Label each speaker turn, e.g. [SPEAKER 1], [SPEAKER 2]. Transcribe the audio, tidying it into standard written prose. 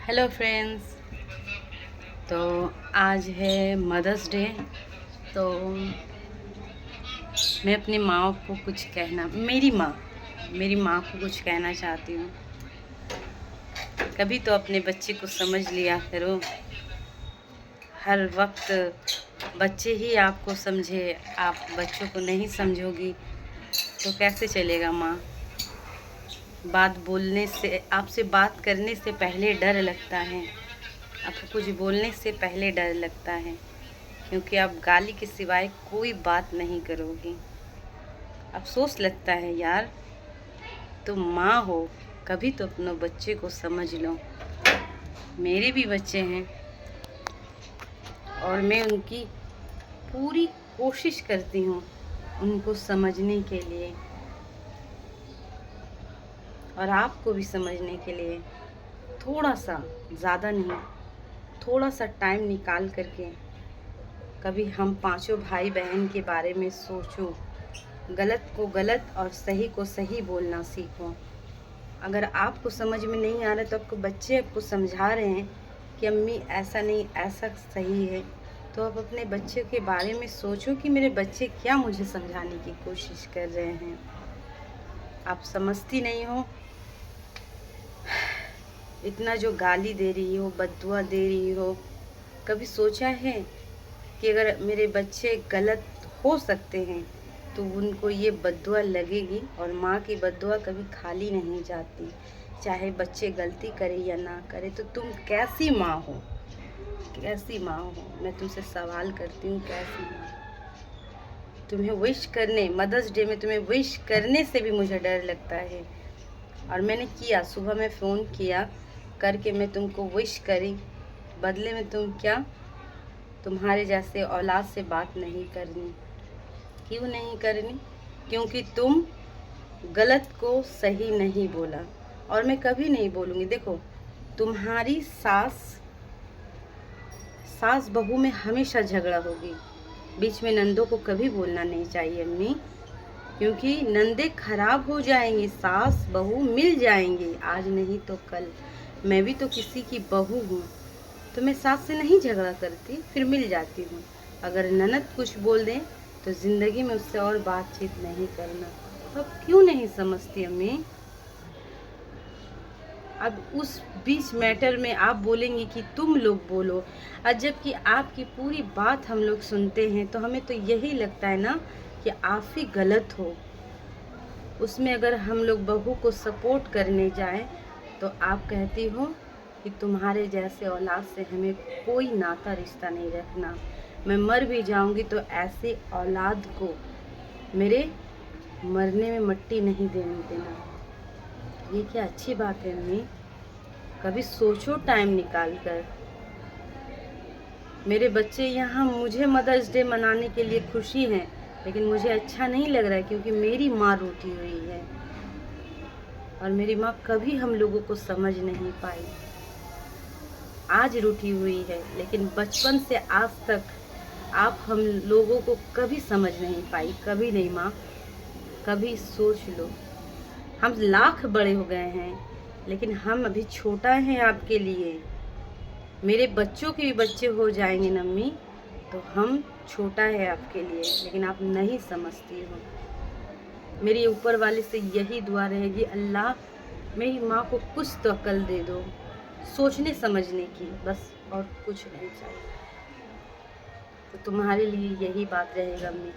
[SPEAKER 1] Hello friends. तो आज है मदर्स डे। तो मैं अपनी माँ को कुछ कहना मेरी माँ को कुछ कहना चाहती हूँ। कभी तो अपने बच्चे को समझ लिया करो। हर वक्त बच्चे ही आपको समझे, आप बच्चों को नहीं समझोगी तो कैसे चलेगा माँ। बात बोलने से, आपसे बात करने से पहले डर लगता है, आपको कुछ बोलने से पहले डर लगता है, क्योंकि आप गाली के सिवाय कोई बात नहीं करोगी। अफसोस लगता है यार, तुम माँ हो, कभी तो अपने बच्चे को समझ लो। मेरे भी बच्चे हैं और मैं उनकी पूरी कोशिश करती हूँ उनको समझने के लिए और आपको भी समझने के लिए। थोड़ा सा, ज़्यादा नहीं, थोड़ा सा टाइम निकाल करके कभी हम पांचों भाई बहन के बारे में सोचो। गलत को गलत और सही को सही बोलना सीखो। अगर आपको समझ में नहीं आ रहा तो आपको बच्चे आपको समझा रहे हैं कि अम्मी ऐसा नहीं, ऐसा सही है, तो आप अपने बच्चे के बारे में सोचो कि मेरे बच्चे क्या मुझे समझाने की कोशिश कर रहे हैं। आप समझती नहीं हो। इतना जो गाली दे रही हो, बद्दुआ दे रही हो, कभी सोचा है कि अगर मेरे बच्चे गलत हो सकते हैं तो उनको ये बद्दुआ लगेगी। और माँ की बद्दुआ कभी खाली नहीं जाती, चाहे बच्चे गलती करे या ना करे। तो तुम कैसी माँ हो, कैसी माँ हो, मैं तुमसे सवाल करती हूँ, कैसी माँ। तुम्हें विश करने, मदर्स डे में तुम्हें विश करने से भी मुझे डर लगता है। और मैंने किया, सुबह में फ़ोन किया करके मैं तुमको विश करी, बदले में तुम क्या, तुम्हारे जैसे औलाद से बात नहीं करनी। क्यों नहीं करनी? क्योंकि तुम गलत को सही नहीं बोला और मैं कभी नहीं बोलूँगी। देखो, तुम्हारी सास बहू में हमेशा झगड़ा होगी, बीच में नंदों को कभी बोलना नहीं चाहिए अम्मी, क्योंकि नंदे खराब हो जाएंगी, सास बहू मिल जाएंगी, आज नहीं तो कल। मैं भी तो किसी की बहू हूँ, तो मैं सास से नहीं झगड़ा करती, फिर मिल जाती हूँ। अगर ननद कुछ बोल दें तो ज़िंदगी में उससे और बातचीत नहीं करना। तो अब क्यों नहीं समझती अम्मी? अब उस बीच मैटर में आप बोलेंगी कि तुम लोग बोलो, और जबकि आपकी पूरी बात हम लोग सुनते हैं तो हमें तो यही लगता है ना कि आप ही गलत हो। उसमें अगर हम लोग बहू को सपोर्ट करने जाएं तो आप कहती हो कि तुम्हारे जैसे औलाद से हमें कोई नाता रिश्ता नहीं रखना। मैं मर भी जाऊंगी तो ऐसे औलाद को मेरे मरने में मट्टी नहीं देने देना। ये क्या अच्छी बात है अम्मी? कभी सोचो टाइम निकाल कर। मेरे बच्चे यहाँ मुझे मदर्स डे मनाने के लिए खुशी हैं, लेकिन मुझे अच्छा नहीं लग रहा है, क्योंकि मेरी माँ रूठी हुई है और मेरी माँ कभी हम लोगों को समझ नहीं पाई। आज रूठी हुई है, लेकिन बचपन से आज तक आप हम लोगों को कभी समझ नहीं पाई। कभी नहीं माँ, कभी सोच लो। हम लाख बड़े हो गए हैं, लेकिन हम अभी छोटा हैं आपके लिए। मेरे बच्चों के भी बच्चे हो जाएंगे ना अम्मी, तो हम छोटा है आपके लिए, लेकिन आप नहीं समझती हो। मेरी ऊपर वाले से यही दुआ रहेगी, अल्लाह मेरी माँ को कुछ तो अकल दे दो, सोचने समझने की, बस और कुछ नहीं चाहिए। तो तुम्हारे लिए यही बात रहेगा अम्मी।